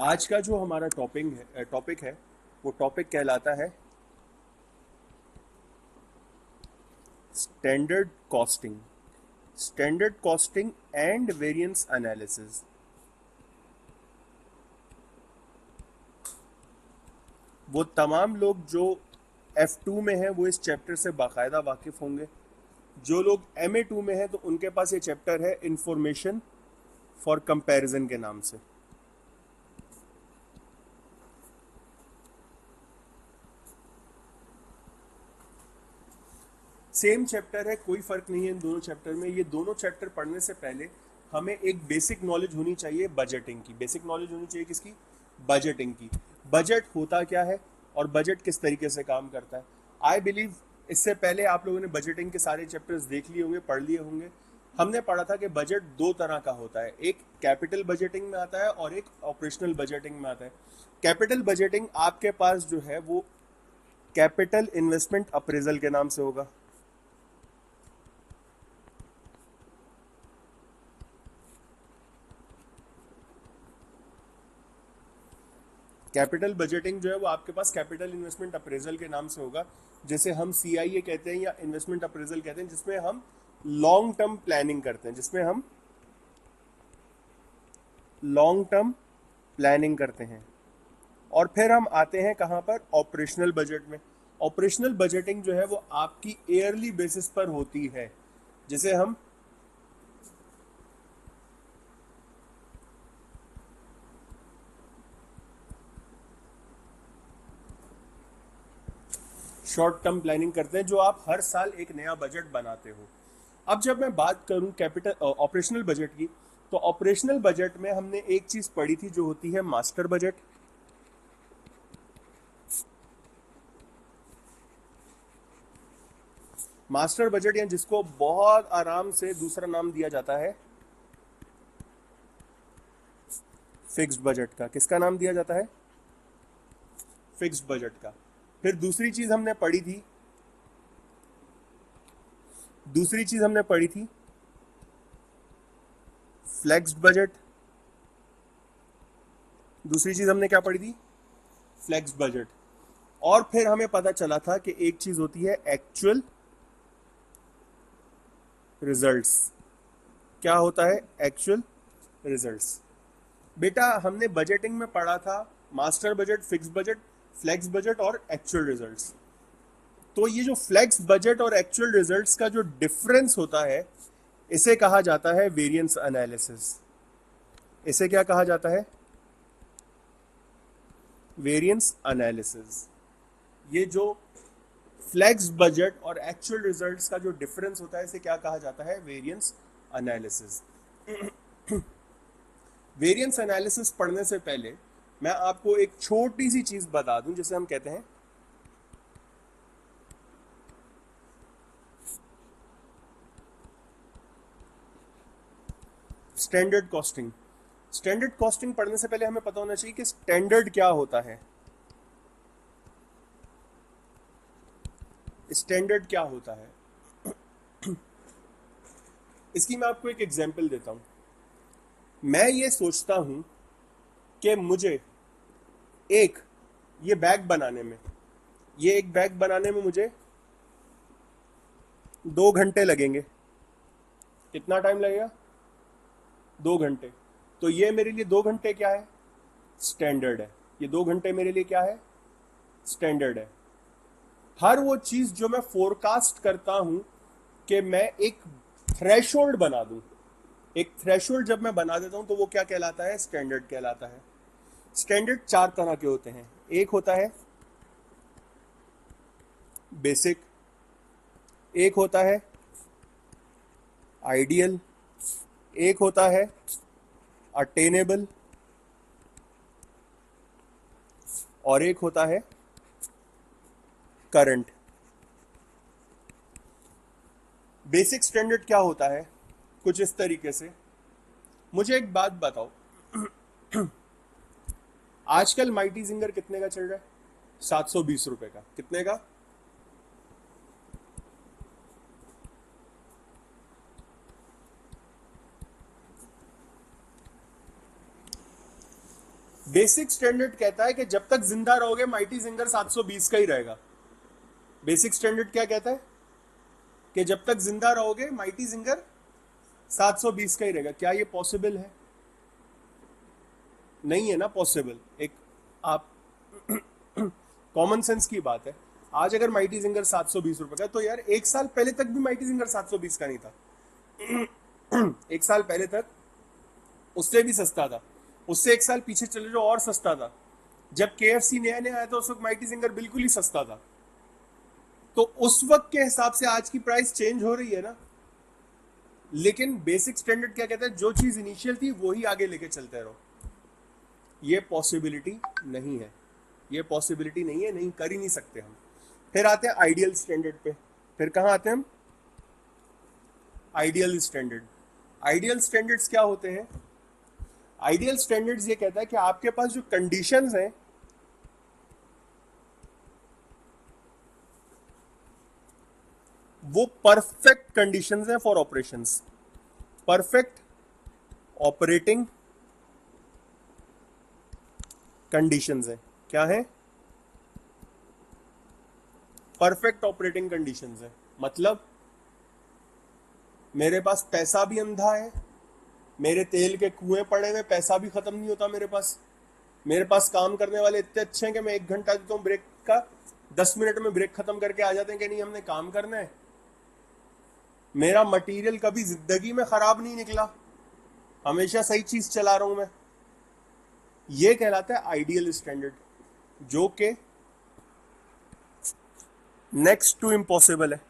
आज का जो हमारा टॉपिक है वो टॉपिक कहलाता है standard costing. Standard costing and variance analysis. वो तमाम लोग जो F2 में हैं वो इस चैप्टर से बाकायदा वाकिफ होंगे। जो लोग MA2 में हैं तो उनके पास ये चैप्टर है इंफॉर्मेशन फॉर कंपैरिजन के नाम से। सेम चैप्टर है, कोई फर्क नहीं है इन दोनों चैप्टर में। ये दोनों चैप्टर पढ़ने से पहले हमें एक बेसिक नॉलेज होनी चाहिए बजटिंग की। बेसिक नॉलेज होनी चाहिए किसकी? बजटिंग की। बजट होता क्या है और बजट किस तरीके से काम करता है। आई बिलीव इससे पहले आप लोगों ने बजटिंग के सारे चैप्टर्स देख लिए होंगे, पढ़ लिए होंगे। हमने पढ़ा था कि बजट दो तरह का होता है, एक कैपिटल बजटिंग में आता है और एक ऑपरेशनल बजटिंग में आता है। कैपिटल बजटिंग आपके पास जो है वो कैपिटल इन्वेस्टमेंट अप्रेजल के नाम से होगा। कैपिटल बजटिंग जो है वो आपके पास कैपिटल इन्वेस्टमेंट अप्रेजल के नाम से होगा, जैसे हम CIA कहते हैं या इन्वेस्टमेंट अप्रेजल कहते हैं, जिसमें हम लॉन्ग टर्म प्लानिंग करते हैं, जिसमें हम लॉन्ग टर्म प्लानिंग करते हैं। और फिर हम आते हैं कहाँ पर? ऑपरेशनल बजट में। ऑपरेशनल बजटिंग जो है वो आपकी ईयरली बेसिस पर होती है, जिसे हम शॉर्ट टर्म प्लानिंग करते हैं, जो आप हर साल एक नया बजट बनाते हो। अब जब मैं बात करूं कैपिटल ऑपरेशनल बजट की, तो ऑपरेशनल बजट में हमने एक चीज पढ़ी थी जो होती है मास्टर बजट। मास्टर बजट या जिसको बहुत आराम से दूसरा नाम दिया जाता है फिक्स्ड बजट का। किसका नाम दिया जाता है? फिक्स्ड बजट का। फिर दूसरी चीज हमने पढ़ी थी फ्लेक्स्ड बजट। दूसरी चीज हमने क्या पढ़ी थी? Flexed budget. और फिर हमें पता चला था कि एक चीज होती है एक्चुअल रिजल्ट्स। क्या होता है एक्चुअल रिजल्ट्स? बेटा हमने बजटिंग में पढ़ा था master budget, fix budget, flex budget और एक्चुअल रिजल्ट्स। तो ये जो फ्लेक्स बजट और एक्चुअल रिजल्ट्स का जो डिफरेंस होता है, इसे कहा जाता है वेरिएंस एनालिसिस। इसे क्या कहा जाता है? Variance analysis. ये जो फ्लेक्स बजट और एक्चुअल रिजल्ट्स का जो डिफरेंस होता है, इसे क्या कहा जाता है? Variance analysis. वेरिएंस एनालिसिस पढ़ने से पहले मैं आपको एक छोटी सी चीज बता दूं, जिसे हम कहते हैं स्टैंडर्ड कॉस्टिंग। स्टैंडर्ड कॉस्टिंग पढ़ने से पहले हमें पता होना चाहिए कि स्टैंडर्ड क्या होता है। स्टैंडर्ड क्या होता है इसकी मैं आपको एक एग्जांपल देता हूं। मैं ये सोचता हूं कि मुझे एक ये बैग बनाने में ये एक बैग बनाने में मुझे 2 घंटे लगेंगे। कितना टाइम लगेगा? 2 घंटे। तो ये मेरे लिए 2 घंटे क्या है? स्टैंडर्ड है। ये 2 घंटे मेरे लिए क्या है? स्टैंडर्ड है। हर वो चीज जो मैं फोरकास्ट करता हूं कि मैं एक थ्रेशोल्ड बना दूं, एक थ्रेशोल्ड जब मैं बना देता हूं तो वो क्या कहलाता है? स्टैंडर्ड कहलाता है। स्टैंडर्ड 4 तरह के होते हैं। एक होता है बेसिक, एक होता है आइडियल, एक होता है अटेनेबल और एक होता है करंट। बेसिक स्टैंडर्ड क्या होता है? कुछ इस तरीके से। मुझे एक बात बताओ, आजकल माइटी जिंगर कितने का चल रहा है? 720 रुपए का। कितने का? बेसिक स्टैंडर्ड कहता है कि जब तक जिंदा रहोगे माइटी जिंगर 720 का ही रहेगा। बेसिक स्टैंडर्ड क्या कहता है कि जब तक जिंदा रहोगे माइटी जिंगर 720 का ही रहेगा। क्या ये पॉसिबल है? नहीं है ना पॉसिबल। एक आप कॉमन सेंस की बात है। आज अगर माइटी जिंगर 720 रुपए का, तो यार एक साल पहले तक भी माइटी जिंगर 720 का नहीं था। एक साल पहले तक उससे भी सस्ता था, उससे एक साल पीछे चले जाओ और सस्ता था। जब KFC नया नया आया था उस वक्त माइटी जिंगर बिल्कुल ही सस्ता था। तो उस वक्त के हिसाब से आज की प्राइस चेंज हो रही है ना। लेकिन बेसिक स्टैंडर्ड क्या कहता है, जो चीज इनिशियल थी वो ही आगे लेके चलते रहो। ये पॉसिबिलिटी नहीं है, ये पॉसिबिलिटी नहीं है, नहीं कर ही नहीं सकते हम। फिर आते हैं आइडियल स्टैंडर्ड पे। फिर कहां आते हैं हम? Ideal standard. आइडियल स्टैंडर्ड्स क्या होते हैं? आइडियल स्टैंडर्ड्स ये कहता है कि आपके पास जो कंडीशंस हैं वो परफेक्ट कंडीशंस हैं for operations. Perfect operating conditions हैं। क्या है? परफेक्ट ऑपरेटिंग कंडीशंस हैं। मतलब मेरे पास पैसा भी अंधा है, मेरे तेल के कुएं पड़े हुए, पैसा भी खत्म नहीं होता मेरे पास काम करने वाले इतने अच्छे हैं कि मैं 1 घंटा देता हूं ब्रेक का, 10 मिनट में ब्रेक खत्म करके आ जाते हैं कि नहीं हमने काम करना है। मेरा मटेरियल कभी जिंदगी में खराब नहीं निकला, हमेशा सही चीज चला रहा हूं मैं। ये कहलाता है आइडियल स्टैंडर्ड, जो कि नेक्स्ट टू इम्पॉसिबल है।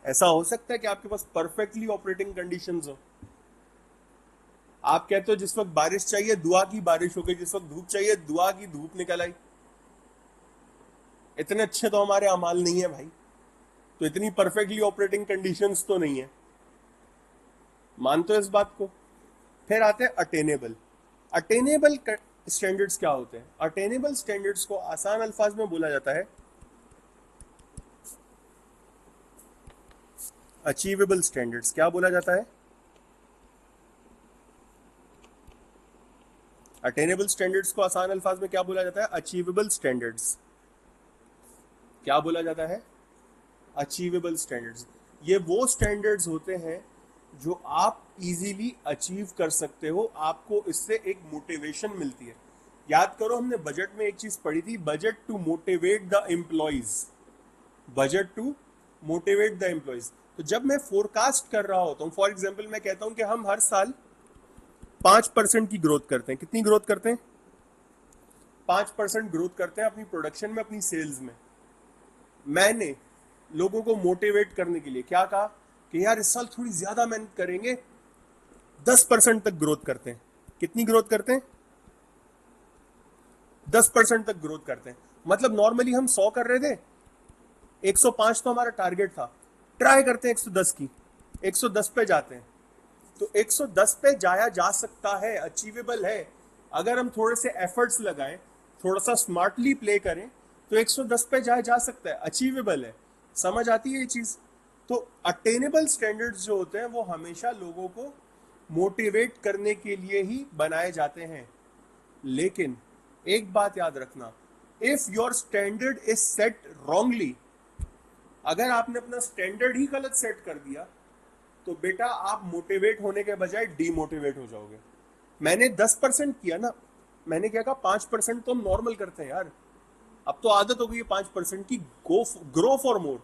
ऐसा हो सकता है कि आपके पास परफेक्टली ऑपरेटिंग कंडीशंस हो। आप कहते हो जिस वक्त बारिश चाहिए दुआ की बारिश हो गई, जिस वक्त धूप चाहिए दुआ की धूप निकल आई। इतने अच्छे तो हमारे अमाल नहीं है भाई, तो इतनी परफेक्टली ऑपरेटिंग कंडीशंस तो नहीं है। मानते हो इस बात को? फिर आते हैं अटेनेबल। अटेनेबल स्टैंडर्ड्स क्या होते हैं? अटेनेबल स्टैंडर्ड्स को आसान अल्फाज में बोला जाता है अचीवेबल स्टैंडर्ड्स। क्या बोला जाता है? अटेनेबल स्टैंडर्ड्स को आसान अल्फाज में क्या बोला जाता है? Achievable standards. क्या बोला जाता है? Achievable standards. ये वो स्टैंडर्ड्स होते हैं जो आप इजीली अचीव कर सकते हो, आपको इससे एक मोटिवेशन मिलती है। याद करो हमने बजट में एक चीज पढ़ी थी, budget to motivate the employees. Budget to motivate the employees. तो जब मैं फोरकास्ट कर रहा होता हूं, फॉर एग्जाम्पल मैं कहता हूं कि हम हर साल 5% की ग्रोथ करते हैं। कितनी ग्रोथ करते हैं? 5% ग्रोथ करते हैं अपनी प्रोडक्शन में, अपनी सेल्स में। मैंने लोगों को मोटिवेट करने के लिए क्या कहा कि यार इस साल थोड़ी ज्यादा मेहनत करेंगे, 10% तक ग्रोथ करते हैं। कितनी ग्रोथ करते हैं? 10% तक ग्रोथ करते हैं। मतलब नॉर्मली हम 100 कर रहे थे, 105 तो हमारा टारगेट था, ट्राई करते हैं 110 की, 110 पे जाते हैं। तो 110 पे जाया जा सकता है, अचीवेबल है। अगर हम थोड़े से एफर्ट्स लगाएं, थोड़ा सा स्मार्टली प्ले करें, तो 110 पे जाया जा सकता है, अचीवेबल है। समझ आती है ये चीज? तो अटेनेबल स्टैंडर्ड्स जो होते हैं वो हमेशा लोगों को मोटिवेट करने के लिए ही बनाए जाते हैं। लेकिन एक बात याद रखना, if your standard is set wrongly, अगर आपने अपना स्टैंडर्ड ही गलत सेट कर दिया तो बेटा आप मोटिवेट होने के बजाय डीमोटिवेट हो जाओगे। मैंने 10% किया ना, मैंने क्या कहा 5% तो हम नॉर्मल करते हैं यार, अब तो आदत हो गई है 5% की। Grow for more.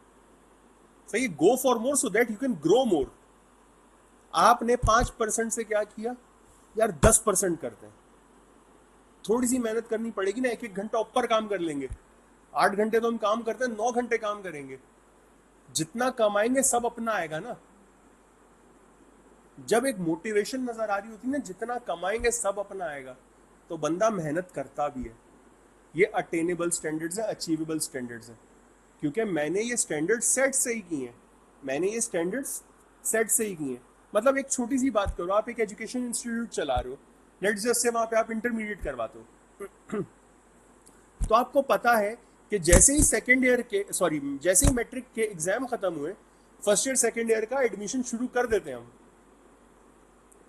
सही, go for more so that you can grow more. आपने 5% से क्या किया यार, 10% करते हैं। थोड़ी सी मेहनत करनी पड़ेगी ना, 1-1 घंटा ऊपर काम कर लेंगे। 8 घंटे तो हम काम करते हैं, 9 घंटे काम करेंगे। जितना कमाएंगे सब अपना आएगा ना। जब एक मोटिवेशन नजर आ रही होती है ना, जितना कमाएंगे सब अपना आएगा, तो बंदा मेहनत करता भी है। ये अटेनेबल स्टैंडर्ड्स है, अचीवेबल स्टैंडर्ड्स है, क्योंकि मैंने ये स्टैंडर्ड सेट से ही किए हैं। मैंने ये स्टैंडर्ड्स सेट से ही किए हैं। मतलब एक छोटी सी बात करो, आप एक एजुकेशन इंस्टीट्यूट चला रहे हो, लेट्स जस्ट से वहां पे आप इंटरमीडिएट करवाते हो तो आपको पता है कि जैसे ही जैसे ही मैट्रिक के एग्जाम खत्म हुए, फर्स्ट ईयर सेकेंड ईयर का एडमिशन शुरू कर देते हैं हम।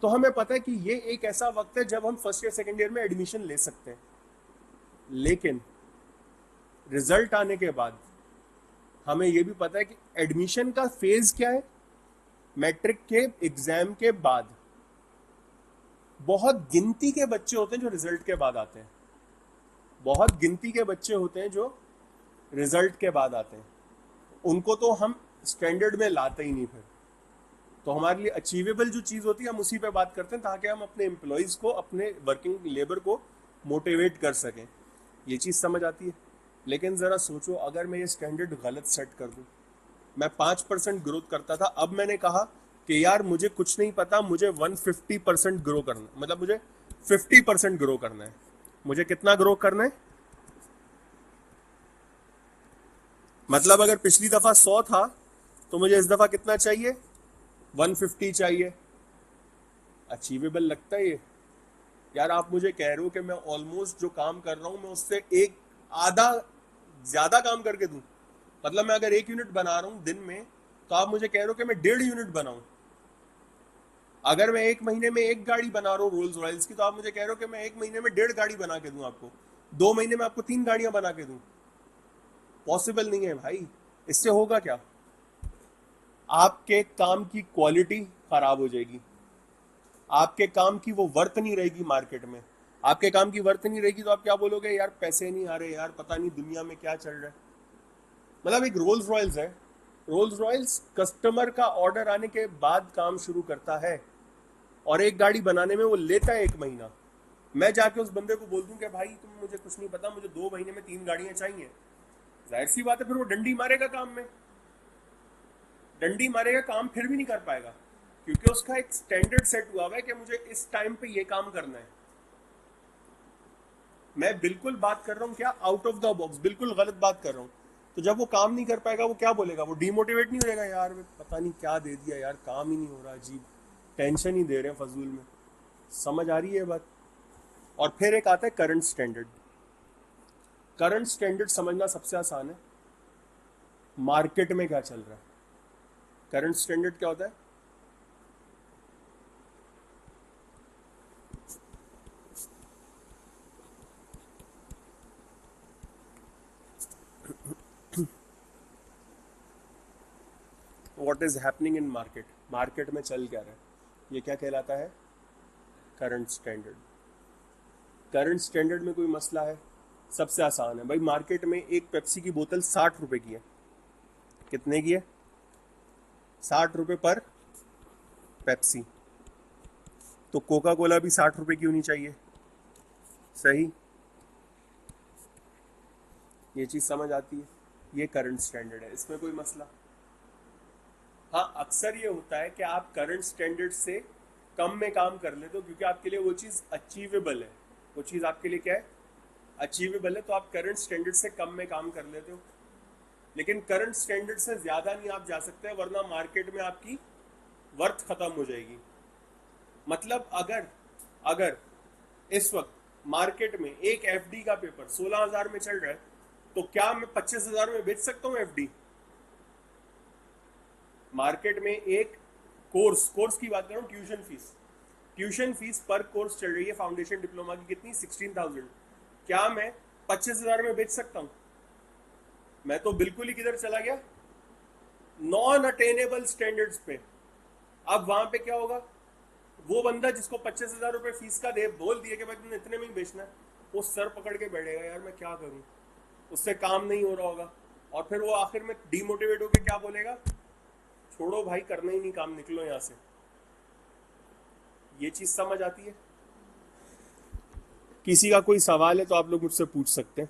तो हमें पता है कि ये एक ऐसा वक्त है जब हम फर्स्ट ईयर सेकेंड ईयर में एडमिशन ले सकते हैं, लेकिन रिजल्ट आने के बाद हमें यह भी पता है कि एडमिशन का फेज क्या है। मैट्रिक के एग्जाम के बाद बहुत गिनती के बच्चे होते हैं जो रिजल्ट के बाद आते हैं, बहुत गिनती के बच्चे होते हैं जो रिजल्ट के बाद आते हैं, उनको तो हम स्टैंडर्ड में लाते ही नहीं। फिर तो हमारे लिए अचीवेबल जो चीज़ होती है हम उसी पे बात करते हैं, ताकि हम अपने एम्प्लॉयज़ को, अपने वर्किंग लेबर को मोटिवेट कर सकें। ये चीज़ समझ आती है। लेकिन ज़रा सोचो, अगर मैं ये स्टैंडर्ड गलत सेट कर दूँ, मैं 5% ग्रोथ करता था, अब मैंने कहा कि यार मुझे कुछ नहीं पता, मुझे 150% ग्रो करना, मतलब मुझे 50% ग्रो करना है। मुझे कितना ग्रो करना है? मतलब अगर पिछली दफा 100 था तो मुझे इस दफा कितना चाहिए? 150 चाहिए। अचीवेबल लगता है ये? यार आप मुझे कह रहे हो कि मैं ऑलमोस्ट जो काम कर रहा हूं मैं उससे एक आधा ज्यादा काम करके दूं। मतलब मैं अगर 1 यूनिट बना रहा हूं दिन में, तो आप मुझे कह रहे हो कि मैं 1.5 यूनिट बनाऊं। अगर मैं 1 महीने में 1 गाड़ी बना रहा हूं रोल्स रॉयल्स की, तो आप मुझे कह रहे हो कि मैं 1 महीने में 1.5 गाड़ी बना के दूं आपको, 2 महीने में आपको 3 गाड़ियां बना के दूं। पॉसिबल नहीं है भाई। इससे होगा क्या? आपके काम की क्वालिटी खराब हो जाएगी, आपके काम की वो वर्थ नहीं रहेगी मार्केट में। आपके काम की वर्थ नहीं रहेगी तो आप क्या बोलोगे? यार पैसे नहीं आ रहे, यार पता नहीं दुनिया में क्या चल रहा है। मतलब एक रोल्स रॉयल्स है, रोल्स रॉयल्स कस्टमर का ऑर्डर आने के बाद काम शुरू करता है, और एक गाड़ी बनाने में वो लेता है 1 महीना। मैं जाके उस बंदे को बोल दूं कि भाई तुम, मुझे कुछ नहीं पता, मुझे 2 महीने में 3 गाड़ियां चाहिए, जाहिर सी बात है फिर वो डंडी मारेगा काम में, डंडी मारेगा, काम फिर भी नहीं कर पाएगा, क्योंकि उसका एक स्टैंडर्ड सेट हुआ है कि मुझे इस टाइम पे ये काम करना है। मैं बिल्कुल बात कर रहा हूँ क्या, आउट ऑफ द बॉक्स, बिल्कुल गलत बात कर रहा हूँ। तो जब वो काम नहीं कर पाएगा वो क्या बोलेगा? वो डिमोटिवेट नहीं हो जाएगा? यार पता नहीं क्या दे दिया यार, काम ही नहीं हो रहा, अजीब टेंशन ही दे रहे हैं फजूल में। समझ आ रही है बात? और फिर एक आता है करंट स्टैंडर्ड। करंट स्टैंडर्ड समझना सबसे आसान है, मार्केट में क्या चल रहा है। करंट स्टैंडर्ड क्या होता है? What is happening in market, market में चल क्या रहा है, ये क्या कहलाता है? Current standard. करंट स्टैंडर्ड में कोई मसला है? सबसे आसान है भाई, मार्केट में एक पेप्सी की बोतल 60 रुपए की है। कितने की है? 60 रुपए पर पेप्सी। तो कोका कोला भी 60 रुपए की होनी चाहिए, सही? ये चीज समझ आती है? ये करंट स्टैंडर्ड है, इसमें कोई मसला? हाँ, अक्सर ये होता है कि आप करंट स्टैंडर्ड से कम में काम कर लेते हो, क्योंकि आपके लिए वो चीज़ अचीवेबल है। वो चीज़ आपके लिए क्या है? अचीवेबल है, तो आप करंट स्टैंडर्ड से कम में काम कर लेते हो। लेकिन करंट स्टैंडर्ड से ज़्यादा नहीं आप जा सकते, वरना मार्केट में आपकी वर्थ खत्म हो जाएगी। मतलब अगर अगर इस वक्त मार्केट में एक एफडी का पेपर 16,000 में चल रहा है, तो क्या मैं 25,000 में बेच सकता हूँ एफडी? मार्केट में एक कोर्स की बात कर रहा हूँ, ट्यूशन फीस पर कोर्स चल रही है फाउंडेशन डिप्लोमा की, कितनी? 16,000। क्या मैं 25,000 में बेच सकता हूँ? मैं तो बिल्कुल ही किधर चला गया, नॉन अटेनेबल स्टैंडर्ड्स पे। अब वहां पे क्या होगा? वो बंदा जिसको 25,000 रुपए फीस का दे, बोल दिया कि भाई तुमने इतने में ही बेचना है, वो सर पकड़ के बैठेगा, यार मैं क्या करूं, उससे काम नहीं हो रहा होगा, और फिर वो आखिर में डिमोटिवेट होकर क्या बोलेगा? छोड़ो भाई, करना ही नहीं काम, निकलो यहां से। ये चीज समझ आती है? किसी का कोई सवाल है तो आप लोग मुझसे पूछ सकते हैं।